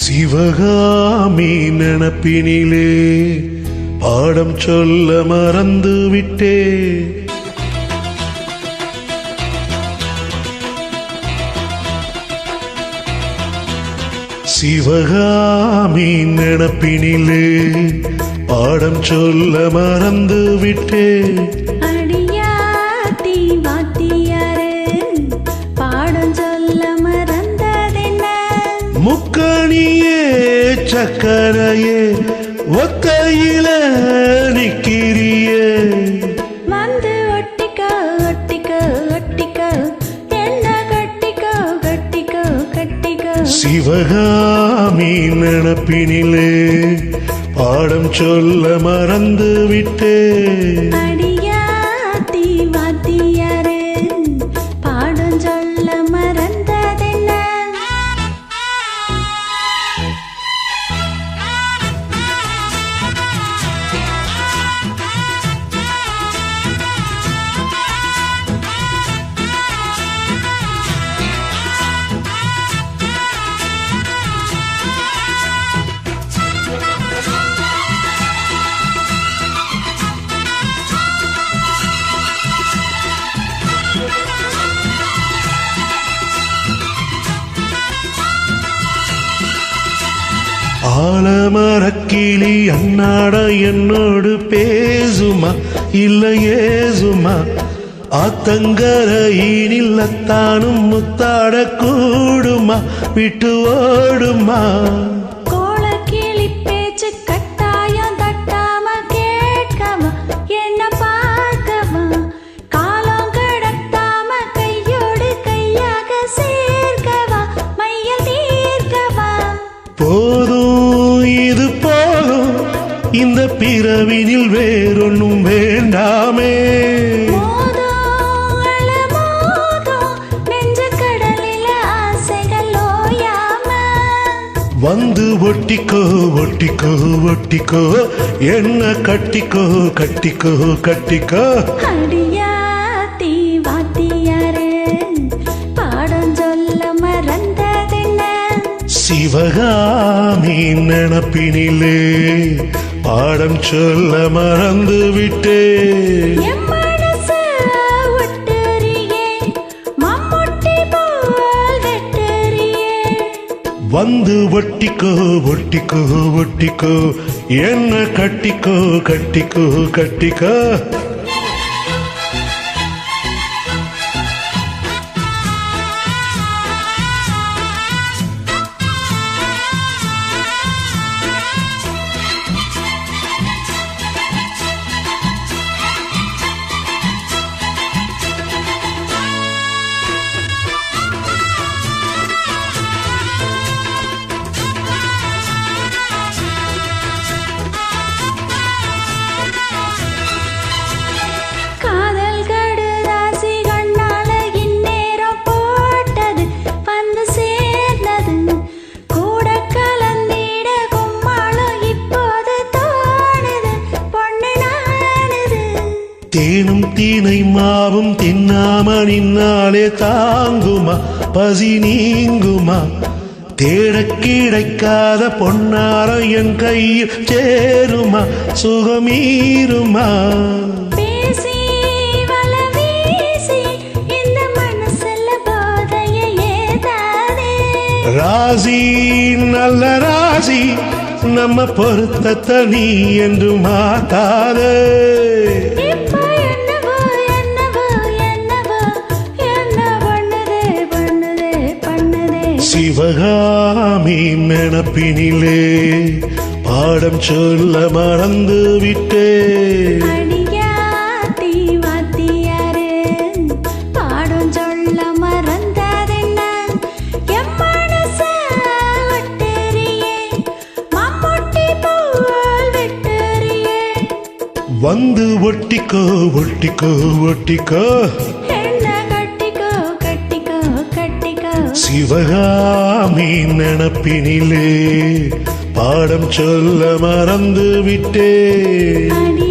சிவகாமி நினப்பினிலே பாடம் சொல்ல மறந்து விட்டே. சிவகாமி நினப்பினிலே பாடம் சொல்ல மறந்து விட்டே. அடியாத்தி வாத்தியாரே பாடம் சொல்ல மறந்ததென்ன? முக்கணியே சக்கரையே ஒத்தையில நிக்கிறியே. வந்து ஒட்டிக்கோ ஒட்டிக்கோ ஒட்டிக்கோ என்ன கட்டிக்கோ கட்டிக்கோ கட்டிக்கோ. சிவகாமி நினப்பினிலே பாடம் சொல்ல மறந்து விட்டே. அடியாத்தி வாத்தியாரே பாடம் சொல்ல மறந்ததென்ன? ஆலமரக்கிளி அன்னாட என்னோடு பேசுமா இல்லையேசுமா. ஆத்தங்கரையினில் அத்தானும் முத்தாட கூடுமா விட்டு ஓடுமா. கோலக்கிளி பேச்சு கட்டாயம் தட்டாம கேட்கவா என்ன பார்க்கவா. காலம் கடத்தாம கையோடு கையாக சேர்க்கவா மையல் தீர்க்கவா. போதும் இது போதும் இந்த பிறவினில் வேறொன்னும் வேண்டாமே. மோதும் அலமோதும் நெஞ்ச கடலில ஆசைகள் ஓயாம. வந்து ஒட்டிக்கோ ஒட்டிக்கோ ஒட்டிக்கோ என்ன கட்டிக்கோ கட்டிக்கோ கட்டிக்கோ. அடியாத்தி வாத்தியாரே பாடம் சொல்ல மறந்ததென்ன? சிவகாமி நினப்பினிலே பாடம் சொல்ல மறந்து விட்டே. என் மனச ஒட்டுறியே மம்முட்டி போல் வெட்டுறியே. வந்து ஒட்டிக்கோ ஒட்டிக்கோ ஒட்டிக்கோ என்ன கட்டிக்கோ கட்டிக்கோ கட்டிக்கோ. காதல் கடுதாசி கண்ணால இந்நேரம் போட்டது வந்து சேர்ந்தது. கூட கலந்திட கும்மாளம் இப்போது தோணுது பொண்ணு நானுது. தேனும் தீனை மாவும் தின்னாம நின்னாலே தாங்குமா பசி நீங்குமா. தேட கிடைக்காத பொன்னாரம் என் கையில் சேருமா சுகமீருமா. பேசி வல வீசி இந்த மனசுல போதைய ஏதாதே. ராசி நல்ல ராசி நம்ம பொருத்தத்தை நீ என்று மாட்டாதே. இப்போ என்னவோ என்னவோ என்னவோ என்ன பண்ணுதே பண்ணுதே பண்ணுதே. சிவகாமி நினப்பினிலே பாடம் சொல்ல மறந்து விட்டே. அடியாத்தி வாத்தியாரே பாடம் சொல்ல மறந்ததென்ன? என் மனச ஒட்டுறியே மம்முட்டி போல் வெட்டுறியே. வந்து ஒட்டிக்கோ ஒட்டிக்கோ ஒட்டிக்கோ என்ன கட்டிக்கோ கட்டிக்கோ கட்டிக்கோ. சிவகாமி நினப்பினிலே பாடம் சொல்ல மறந்து விட்டே. அடி